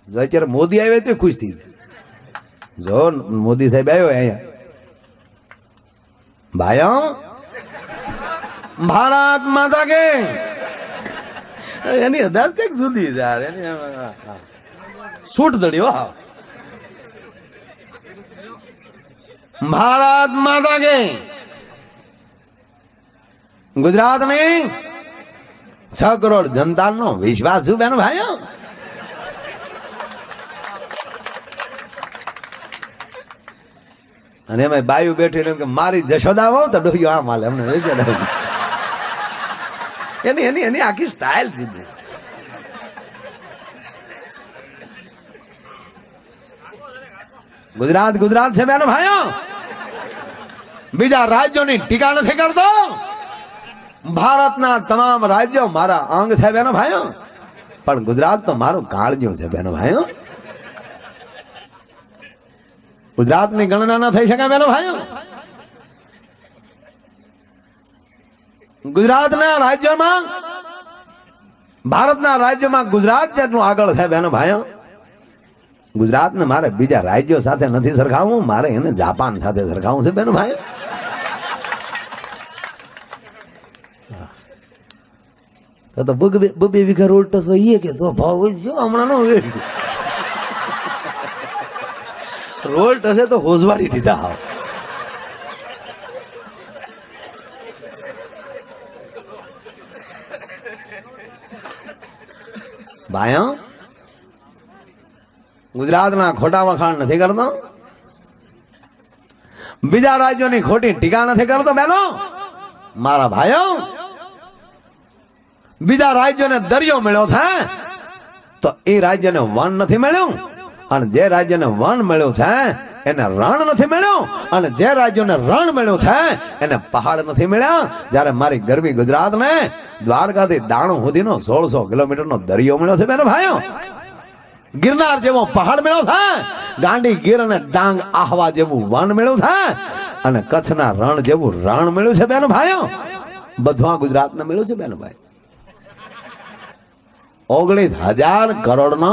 જો અત્યારે મોદી આવ્યો તો ખુશ થઈ જો મોદી સાહેબ આવ્યો અહીંયા ભાઈઓ ભારત માતા કે એની અદાજ કઈક જુદી યાર એની સૂટ દડ્યો હા ભારત માતા કે ગુજરાત ની 6 કરોડ જનતા નો વિશ્વાસ છું બેન ભાઈઓ અને એમાં બાયુ બેઠી કે મારી જશોદા હો તો ડોહ્યો આમ હાલે અમને એની એની એની આખી સ્ટાઇલ જુદી ગુજરાત ગુજરાત છે બેનો ભાઈઓ બીજા રાજ્યોની ટીકા નથી કરતો ભારતના તમામ રાજ્યો મારા અંગ છે બેનો ભાઈઓ પણ ગુજરાત તો મારું કાળજું છે બેનો ભાઈઓ ગુજરાતની ગણના ન થઈ શકે બેનો ભાઈઓ ગુજરાતના રાજ્યમાં ભારતના રાજ્યમાં ગુજરાત જેટલું આગળ છે બેનો ભાઈઓ ગુજરાતને મારે બીજા રાજ્યો સાથે નથી સરખાવવું મારે એને જાપાન સાથે સરખાવવું છે બેનો ભાઈ તો બબે વીઘા રોડ ટસ હોય કે તો ભાવ હોય છે હમણાં નો રોડ ટસે તો હોજવાડી દીધા હાવ ભાઈઓ ગુજરાતના ખોટા વખાણ નથી કરતો બીજા રાજ્યોની ખોટી ટીકા નથી કરતો બેનો મારા ભાઈઓ બીજા રાજ્યોને દરિયો મળ્યો છે તો એ રાજ્યને વન નથી મળ્યું અને જે રાજ્યને વન મળ્યું છે એને રણ નથી મળ્યું અને જે રાજ્યોને રણ મળ્યું છે એને પહાડ નથી મળ્યા જ્યારે મારી ગરવી ગુજરાતને દ્વારકાથી દાણું સુધીનો 1600 કિલોમીટરનો દરિયો મળ્યો છે બેનો ભાઈઓ ગિરનાર જેવો પહાડ મળ્યો છે ગાંડી ગીર અને ડાંગ આહવા જેવું વન મળ્યું છે અને કચ્છના રણ જેવું રણ મળ્યું છે બેનો ભાઈઓ બધું ગુજરાતને મળ્યું છે બેનો ભાઈ 19,000 કરોડનો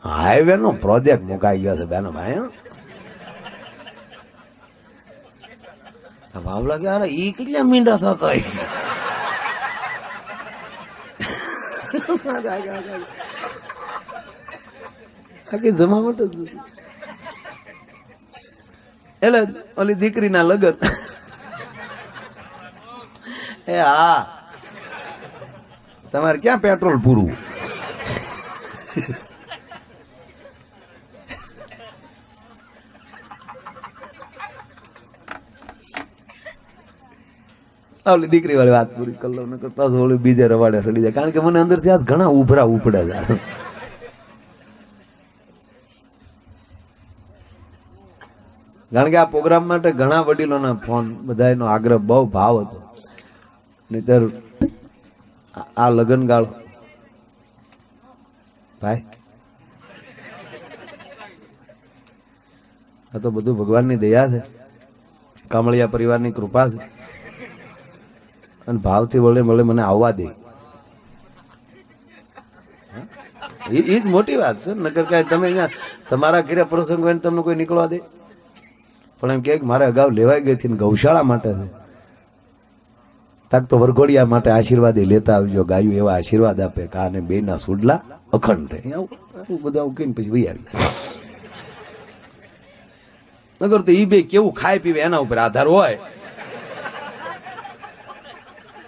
હાઈવે નો પ્રોજેક્ટ મુકાઈ ગયો છે બેનો ભાઈઓ ભાવ લાગે અરે ઈ કેટલા મીંડા થતો આખી જમાવટ જ એટલે ઓલી દીકરીના લગન એ હા તમારે ક્યાં પેટ્રોલ પૂરું ઓલી દીકરી વાળી વાત પૂરી કરી લો નકર પાછું ઓલી બીજે રવાડે ચડી જાય કારણ કે મને અંદર થી ઘણા ઉભરા ઉપડે છે કારણ કે આ પ્રોગ્રામ માટે ઘણા વડીલોના ફોન બધાનો આગ્રહ બહુ ભાવ હતો નહીતર આ લગન ગાળો ભાઈ આ તો બધું ભગવાનની દયા છે કામળિયા પરિવારની કૃપા છે અને ભાવથી વળે મળે મને આવવા દે એ જ મોટી વાત છે નકર કાંઈ તમે અહીંયા તમારા ઘરે પ્રસંગ હોય તમને કોઈ નીકળવા દે પણ એમ કે મારે અગાઉ લેવાઈ ગઈ હતી ગૌશાળા માટે છે તાક તો વરઘોડિયા માટે આશીર્વાદ લેતા આવજો ગાયું એવા આશીર્વાદ આપે કાને બે ના સુડલા અખંડ રહે આવું બધા ઉકીને પછી વહી આવી નગર તો ઈ બે કેવું ખાય પીવે એના ઉપર આધાર હોય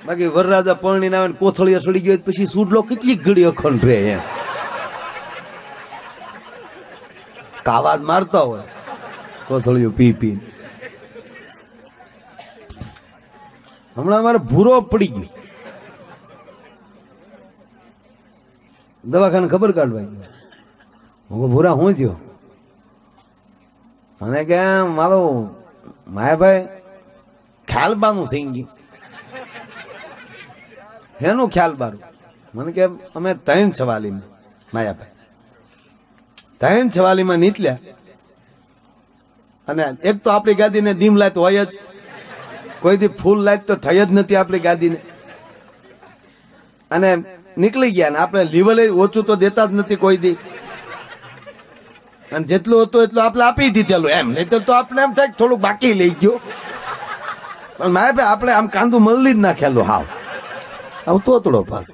બાકી વરરાજા પરણી ના આવે કોથળીયા સડી ગયો પછી સુડલો કેટલી ઘડી અખંડ રહે એમ કાવાજ મારતા હોય કોથળીઓ પી પી હમણાં અમારે ભૂરો પડી ગયો દવાખાને ખબર કાઢવા હું ભૂરા હું થયો મને કે મારો માયાભાઈ ખ્યાલ બાનું થઈ ગયું એનું ખ્યાલ બારું મને કે અમે 3 છવાલીમાં માયાભાઈ 3 છવાલીમાં નીકળ્યા અને એક તો આપણી ગાદીને દીમ લાયત હોય જ કોઈ દી ફૂલ લાયત તો થઈ જ નથી આપણી ગાદીને અને નીકળી ગયા ને આપણે લીવલે ઓછું તો દેતા જ નથી કોઈ દી અને જેટલું હતું એટલું આપણે આપી દીધેલું એમ, નહીં તો આપણે એમ થાય થોડુંક બાકી લઈ ગયો. પણ મારે ભાઈ આપણે આમ કાંદું મળી જ નાખેલું હાવ આવું તોતડો પાછો.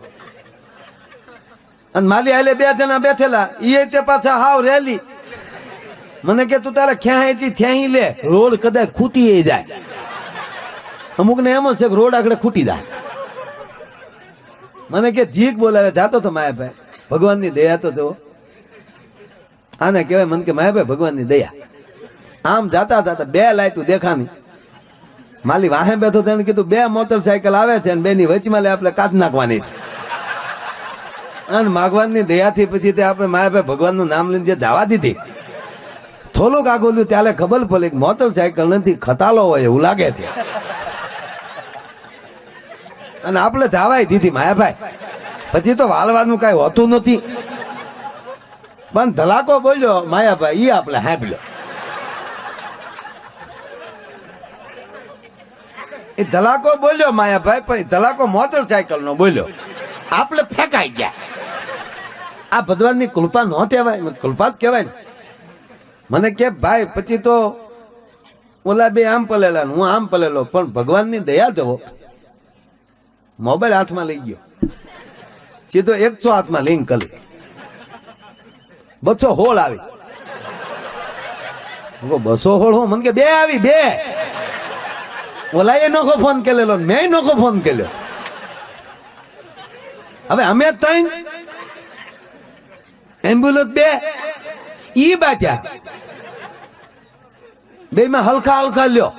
અને માલી હાલે 2 જણા બેઠેલા એ તે પાછા હાવ રેલી. મને કે તું તારે ક્યાં થ્યાં લે, રોડ કદાચ ખૂટી જાય. અમુક ને એમ જ છે કે રોડ આગળ ખૂટી જાય. મને કે જીક બોલાવે જાતો તો માયાભાઈ ભગવાનની દયા તો જો આને કહેવાય. મને કે માયાભાઈ ભગવાનની દયા. આમ જાતા જાતા 2 લાઈતું દેખાની. માલી વાહે બેઠો તેને કીધું 2 મોટરસાયકલ આવે છે અને 2 ની વચમાં આપણે કાઢ નાખવાની. અને ભગવાનની દયાથી પછી તે આપણે માયાભાઈ ભગવાનનું નામ લઈને જે જવા દીધી, થોડુંક આગળ ત્યારે ખબર પડી કે મોટરસાયકલ નથી ખતાલો હોય એવું લાગે છે. અને આપણે જવાય દીધી માયાભાઈ. પછી તો વાળવાનું કઈ હોતું નથી. પણ ધલાકો બોલ્યો માયાભાઈ ઈ આપણે સાંભળ્યો. એ ધલાકો બોલ્યો માયાભાઈ, પણ એ ધલાકો મોટરસાયકલ નો બોલ્યો. આપણે ફેંકાઈ ગયા. આ ભગવાનની કૃપા ન કહેવાય, કૃપા જ કહેવાય ને. મને કે ભાઈ પછી તો ઓલા 2 આમ પલેલા હું આમ પલેલો, પણ ભગવાનની દયા જવો મોબાઈલ હાથમાં લઈ ગયો સીધો 100 હાથમાં લિંક કરી 216 આવી. 216 હું મને કે 2 આવી 2. ઓલા એ નોખો ફોન કરેલો મેં નોખો ફોન કર્યો. હવે અમે 3 એમ્બ્યુલન્સ 2 ઈ બાચ્યા 2 માં હલકા હલકા લ્યો.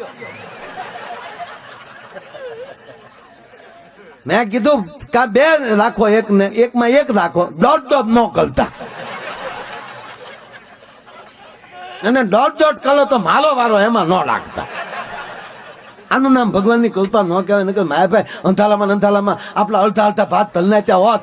મેં કીધું કા 2 રાખો, એક ને એકમાં 1 રાખો, દોઢ મોકલતા. અને દોઢ કરો તો માલો વારો એમાં ન રાખતા. આનું નામ ભગવાનની કૃપા ન કહેવાય. નકર માયાભાઈ અંધાલામાં આપણા અડધા ભાત તલના ત્યાં હોત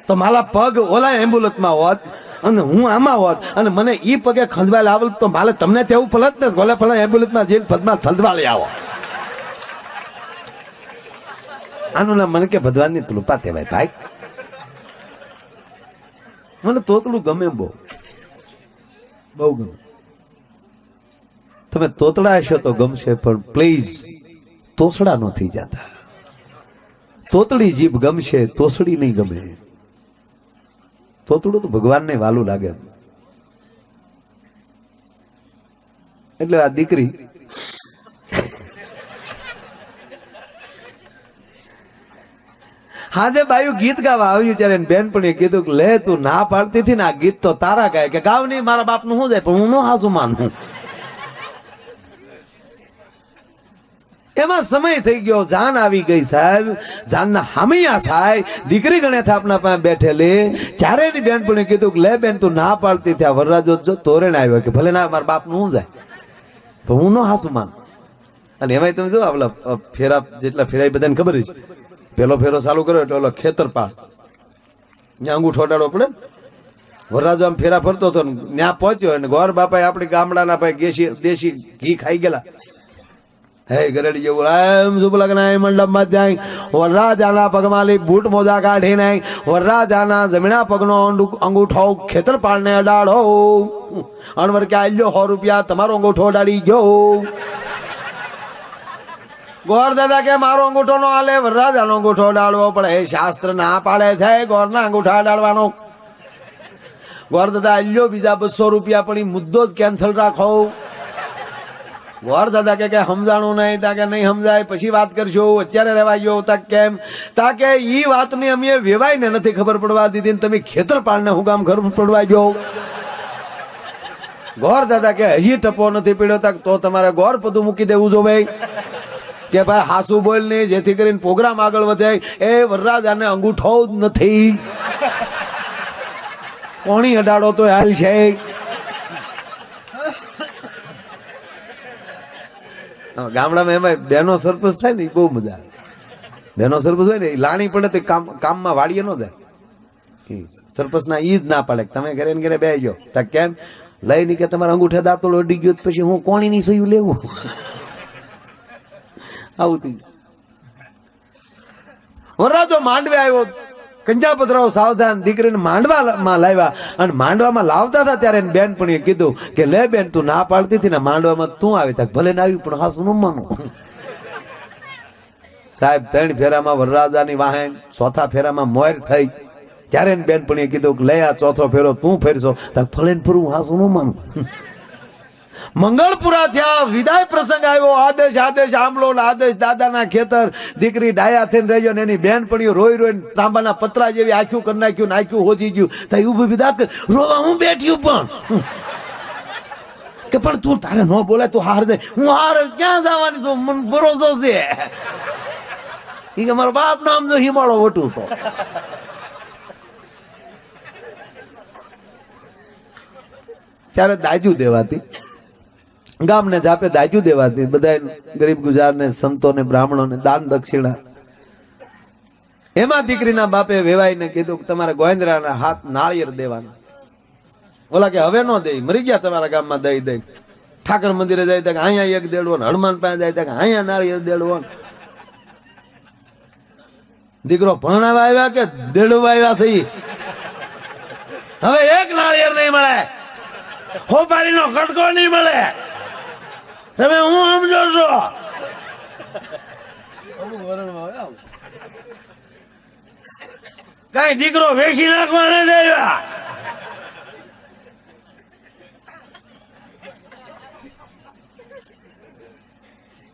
તો મારા પગ ઓલા એમ્બ્યુલન્સમાં હોત અને હું આમાં હોત, અને મને ઈ પગે ખંજવાલ આવત તો મારે તમને તેવું ફલત ને ઓલા ફલા એમ્બ્યુલન્સમાં જઈને પદમાં ખંજવાળી આવો. આનું નામ મને કે ભગવાનની કૃપા કહેવાય ભાઈ. મને તોતડું ગમે, બહુ ગમે. તમે તોતડા હશો તો ગમશે, પણ પ્લીઝ તોસડા ન થઈ જતા. તોતડી જીભ ગમશે, તોસડી નહીં ગમે. તોતડું તો ભગવાનને વાલું લાગે. એટલે આ દીકરી હાજે બાયું ગીત ગાવા આવ્યું ત્યારે બેનપણીએ કીધું કે લે તું ના પાડતી હતી ને આ ગીત તો તારા ગાય. કે ગાવ નહીં, મારા બાપ નું શું જાય, પણ હું નો હાસુ માનું. એમાં સમય થઈ ગયો, જાન આવી ગઈ સાહેબ. જાનના હામિયા થાય દીકરી ગણે થાપના પાસે બેઠેલી. ત્યારે એની બેનપણીએ કીધું કે લે બેન તું ના પાડતી હતી, આ વરરાજો જો તોરણ આવ્યો કે ભલે ના મારા બાપ નું શું જાય, પણ હું નો હાસુ માનું. અને એમાં તમે જો આપલા ફેરા જેટલા ફેરાય બધાને ખબર છે. પેલો ફેરો ચાલુ કર્યો એટલે ઓલો ખેતરપાળ ત્યાં અંગૂઠો અડાડવો પડે. વરરાજો આમ ફેરા ફરતો હતો ત્યાં પહોંચ્યો અને ગોર બાપાએ આપણી ગામડાના ભાઈ દેશી ઘી ખાઈ ગયેલા. હે ગરડી જેવું એમ સુબલક નાય મંડપમાં જાય. વરરાજાના પગમાં બૂટ મોજા કાઢી નાય. વરરાજાના જમીના પગનો અંગૂઠો ખેતરપાળને અડાડો. અણવર કે આલ્યો 100 રૂપિયા તમારો અંગૂઠો અડાડી ગયો. ગોર દાદા કે મારો અંગૂઠો નો હાલે, વરરાજાનો અંગૂઠો અડાડવો પડે. એ શાસ્ત્ર ના પાડે છે ગોરના અંગૂઠા અડાડવાનો. ગોર દાદા આલ્યો બીજા 200 રૂપિયા, પણ એ મુદ્દો જ કેન્સલ રાખો. ગોર દાદા કે સમજાણું નહીં, તાકે નહીં સમજાય પછી વાત કરશું, અત્યારે રહેવા ગયો. કેમ તાકે ઈ વાતની અમે વેવાય ને નથી ખબર પડવા દીધી ને તમે ખેતરપાળને હું કામ ખબર પડવા ગયો. ગોર દાદા કે હજી ટપો નથી પીડ્યો, તાક તો તમારે ગોર પદું મૂકી દેવું જો ભાઈ. કે ભાઈ હાસુ બોલ નહીં, જેથી કરીને પ્રોગ્રામ આગળ વધે. એ વરરાજાને અંગૂઠો જ નથી, કોણી અડાડો તો હાલ છે. ગામડામાં એમાં બેનો સરપંચ થાય ને બહુ મજા આવે. બેનો સરપંચ હોય ને લાણી પડે તો કામમાં વાડીએ ન જાય. સરપંચ ના ઈ જ ના પાડે તમે ઘરે ને ઘરે બેસી જાઓ. તા કેમ લઈ ની કે તમારા અંગૂઠે દાંતોડો અડી ગયો પછી હું કોણી ની સહી લેવું. આવું થઈ. વરરાજો માંડવે આવ્યો કંજાપતરાવ સાવધાન દીકરીને માંડવામાં લાવ્યા અને માંડવામાં લાવતા હતા ત્યારે એની બેનપણીએ કીધું કે લે બેન તું ના પાડતી હતી ને માંડવામાં તું આવી તક ભલે ના આવી પણ હાસુ ન માનું. સાહેબ 3 ફેરામાં વરરાજાની વાહેન, ચોથા ફેરામાં મોર થઈ. ત્યારે એની બેનપણીએ કીધું કે લે આ ચોથો ફેરો તું ફેરશો તક ભલે ફરું હાસુ ન માનું. મંગળપુરા થયા, વિદાય પ્રસંગ આવ્યો, આદેશ આદેશ આમલો આદેશ દાદાના ખેતર. દીકરી ડાયા થઈને રહી ને એની બેનપણીઓ રોઈ રોઈ તાંબાના પતરા જેવી આખ્યું કરી નાખ્યું, નાખ્યું હોજી ગયું. તો ઉભી વિદાત રોવા હું બેઠ્યું પણ કે પણ તું તારે ન બોલે તું હાર દે. હું હાર ક્યાં જવાની છું, મને ભરોસો છે કે મારો બાપ નામ જો હિમાળો વટું તો. ત્યારે દાજુ દેવાતી ગામને જાપે દાજુ દેવાતી બધા ગરીબ ગુજારને સંતોને બ્રાહ્મણોને દાન દક્ષિણા. એમાં દીકરીના બાપે વેવાઈને કીધું કે તમારે ગોવિંદરાના હાથ નાળિયેર દેવાના. ઓલા કે હવે નો દે, મરી ગયા તમારા ગામમાં દઈ દઈ. ઠાકર મંદિરે જાય તો અહીંયા એક દેડવો, હનુમાન પાસે જાય તો અહીંયા નાળિયેર દેડવો. દીકરો ભણાવા આવ્યા કે દેડવા આવ્યા થઈ? હવે એક નાળિયેર નહીં મળે, હોપારીનો કટકો નહીં મળે. તમે હું સમજો છો? કઈ દીકરો વેચી નાખવા નહીં દેવા.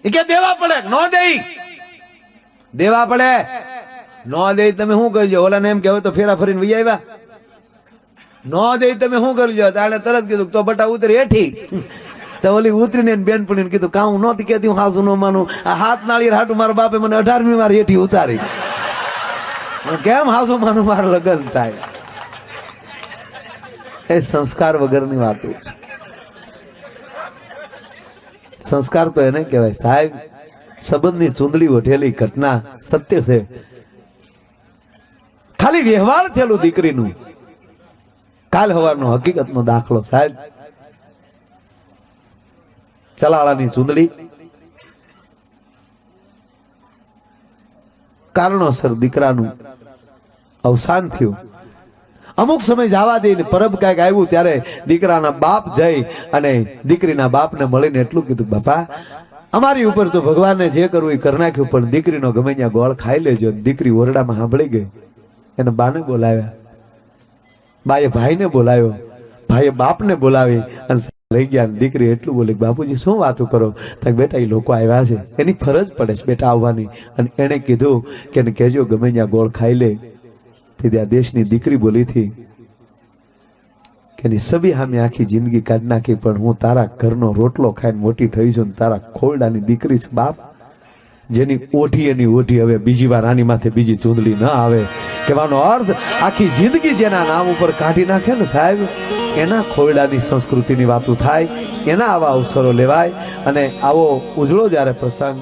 એ કે દેવા પડે, નો દઈ દેવા પડે, નો દે તમે શું કરજો? ઓલાને એમ કહેવાય તો ફેરા ફરીને વહી આવ્યા. નો દે તમે શું કરજો? તાણે તરત કીધું તો બટા ઉતરી હેઠી. તો ઓલી ઉતરીને બેનપણીને કીધું કા હું નહોતી કહેતી હું હાસુ ન માનું. આ હાથ નાળિયેર હાટું મારા બાપે મને 18મી વાર હેઠી ઉતારી. કેમ હાસુ માનું મારા લગ્ન થાય? એ સંસ્કાર વગરની વાતો. સંસ્કાર તો એને કહેવાય સાહેબ. સંબંધની ચૂંદડી ઓઢેલી ઘટના સત્ય છે. ખાલી વ્યવહાર થયેલું દીકરીનું કાલ હવારનો હકીકતનો દાખલો સાહેબ. ચલાળાની ચૂંદડી કારણોસર દીકરાનું અવસાન થયું. અમુક સમય જવા દઈને પરબ કાંઈક આવ્યું ત્યારે દીકરાના બાપ જઈ અને દીકરીના બાપને મળીને એટલું કીધું બાપા અમારી ઉપર તો ભગવાને જે કરવું એ કરી નાખ્યું પણ દીકરીનો ગમે ત્યાં ગોળ ખાઈ લેજો. દીકરી ઓરડામાં સાંભળી ગઈ. એને બાને બોલાવ્યા, બાએ ભાઈને બોલાવ્યો, ભાઈએ બાપને બોલાવી અને લઈ ગયા. દીકરી એટલું બોલી બાપુજી શું વાતો કરો? તો બેટા એ લોકો આવ્યા છે, એની ફરજ પડે છે બેટા આવવાની. અને એને કીધું કે એને કહેજો ગમે ત્યાં ગોળ ખાઈ લે. તે આ દેશની દીકરી બોલી હતી કે એની સબી સામે આખી જિંદગી કાઢી નાખી પણ હું તારા ઘરનો રોટલો ખાઈને મોટી થઈ છું ને તારા ખોરડાની દીકરી છું બાપ. જેની ઓઠી એની ઓઠી હવે બીજી વાર આની માથે બીજી ચૂંદડી ન આવે. કહેવાનો અર્થ આખી જિંદગી જેના નામ ઉપર કાઢી નાખે ને સાહેબ એના ખોરડાની સંસ્કૃતિની વાતો થાય, એના આવા અવસરો લેવાય. અને આવો ઉજળો જ્યારે પ્રસંગ